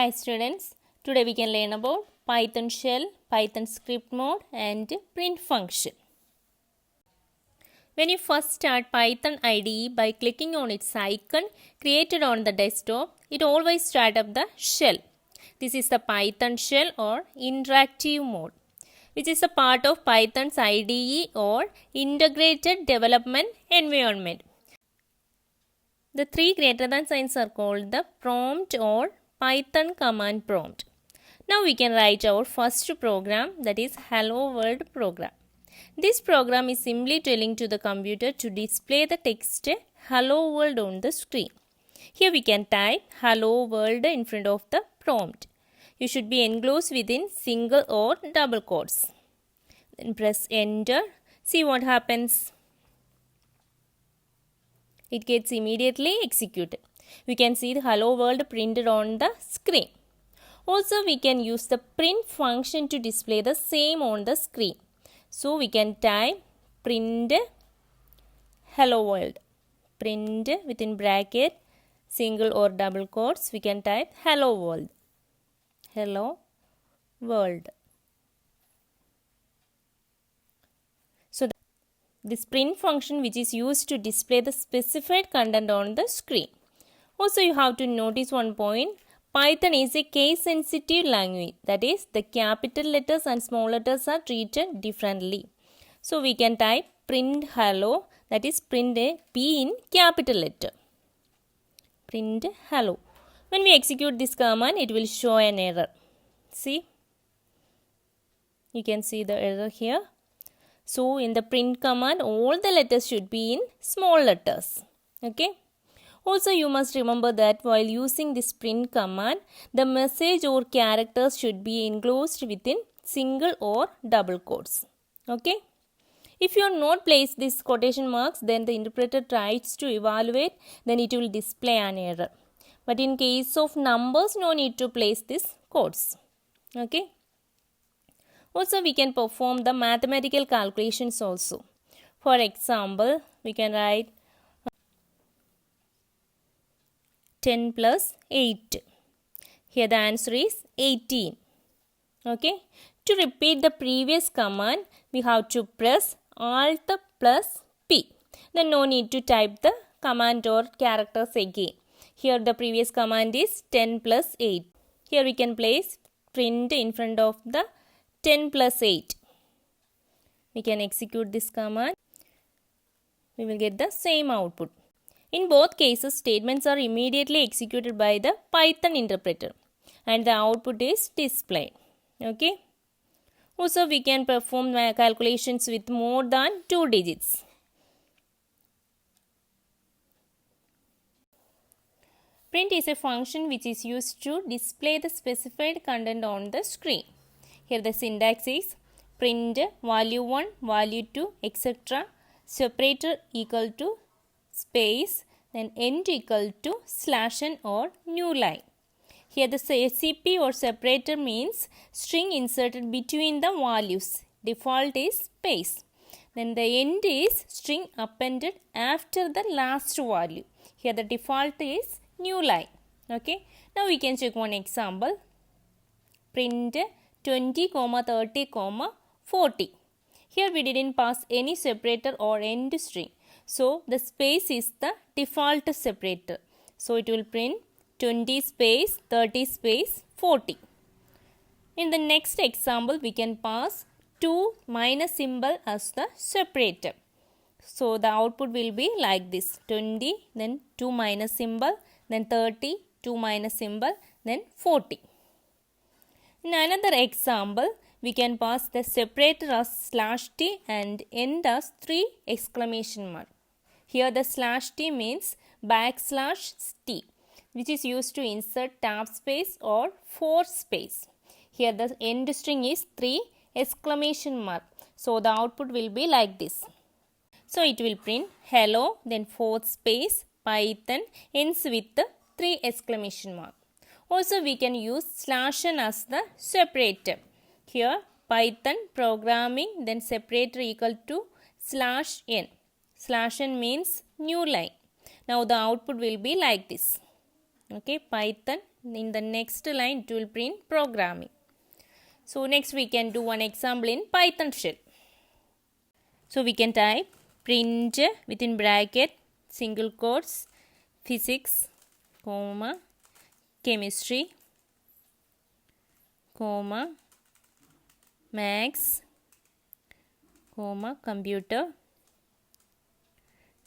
Hi students, today we can learn about Python shell, Python script mode and print function. When you first start Python IDE by clicking on its icon created on the desktop, it always starts up the shell. This is the Python shell or interactive mode, which is a part of Python's IDE or integrated development environment. The three greater than signs are called the prompt or Python command prompt. Now we can write our first program, that is Hello World program. This program is simply telling to the computer to display the text Hello World on the screen. Here we can type Hello World in front of the prompt. You should be enclosed within single or double quotes. Then press enter. See what happens. It gets immediately executed. We can see the Hello World printed on the screen. Also, we can use the print function to display the same on the screen. So, we can type print Hello World. Print within bracket, single or double quotes, we can type Hello World. Hello World. So, this print function which is used to display the specified content on the screen. Also, you have to notice one point. Python is a case-sensitive language. That is, the capital letters and small letters are treated differently. So, we can type print hello. That is, print a P in capital letter. Print hello. When we execute this command, it will show an error. See? You can see the error here. So, in the print command, all the letters should be in small letters. Okay? Also, you must remember that while using this print command, the message or characters should be enclosed within single or double quotes. Okay? If you are not placed these quotation marks, then the interpreter tries to evaluate, then it will display an error. But in case of numbers, no need to place these quotes. Okay? Also, we can perform the mathematical calculations also. For example, we can write 10 plus 8. Here the answer is 18. Okay. To repeat the previous command, we have to press Alt plus P. Then no need to type the command or characters again. Here the previous command is 10 plus 8. Here we can place print in front of the 10 plus 8. We can execute this command. We will get the same output. In both cases, statements are immediately executed by the Python interpreter and the output is displayed. Okay. Also, we can perform calculations with more than 2 digits. Print is a function which is used to display the specified content on the screen. Here the syntax is print value 1, value 2, etc. separator equal to space, then end equal to /n or new line. Here the SCP or separator means string inserted between the values. Default is space. Then the end is string appended after the last value. Here the default is new line. Okay. Now we can check one example. Print 20, 30, 40. Here we didn't pass any separator or end string. So, the space is the default separator. So, it will print 20 space, 30 space, 40. In the next example, we can pass 2 minus symbol as the separator. So, the output will be like this. 20, then 2 minus symbol, then 30, 2 minus symbol, then 40. In another example, we can pass the separator as /t and end as 3 exclamation mark. Here the /t means \t, which is used to insert tab space or for space. Here the end string is 3 exclamation mark. So the output will be like this. So it will print hello, then 4 space, Python ends with the 3 exclamation mark. Also we can use /n as the separator. Here Python programming, then separator equal to /n. /n means new line. Now the output will be like this. Okay, Python In the next line it will print programming. So next we can do one example in Python shell. So we can type print within bracket single quotes physics, comma, chemistry, comma, maths, comma, computer,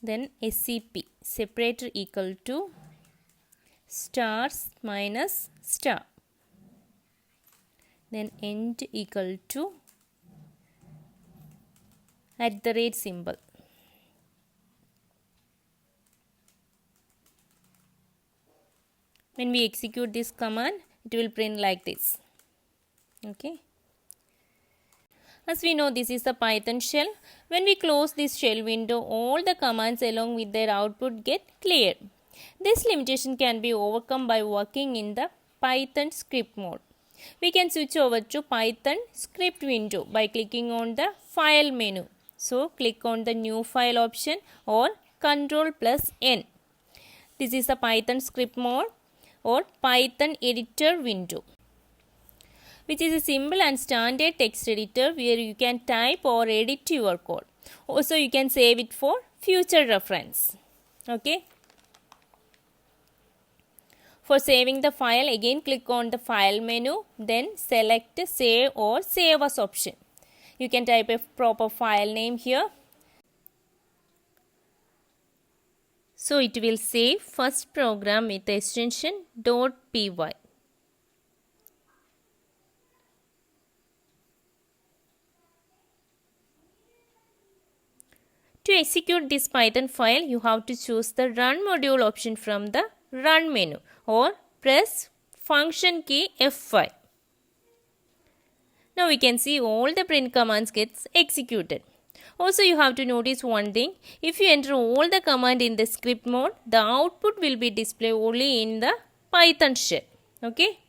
then SCP separator equal to stars minus star, then end equal to @ symbol. When we execute this command, it will print like this. Okay. As we know, this is the Python shell. When we close this shell window, all the commands along with their output get cleared. This limitation can be overcome by working in the Python script mode. We can switch over to Python script window by clicking on the file menu. So click on the new file option or Ctrl+N. This is the Python script mode or Python editor window, which is a simple and standard text editor where you can type or edit your code. Also you can save it for future reference. Okay. For saving the file, again click on the file menu, then select save or save as option. You can type a proper file name here. So it will save first program with the extension .py. To execute this Python file, you have to choose the run module option from the run menu or press function key F5. Now we can see all the print commands gets executed. Also you have to notice one thing. If you enter all the command in the script mode, the output will be displayed only in the Python shell. Okay.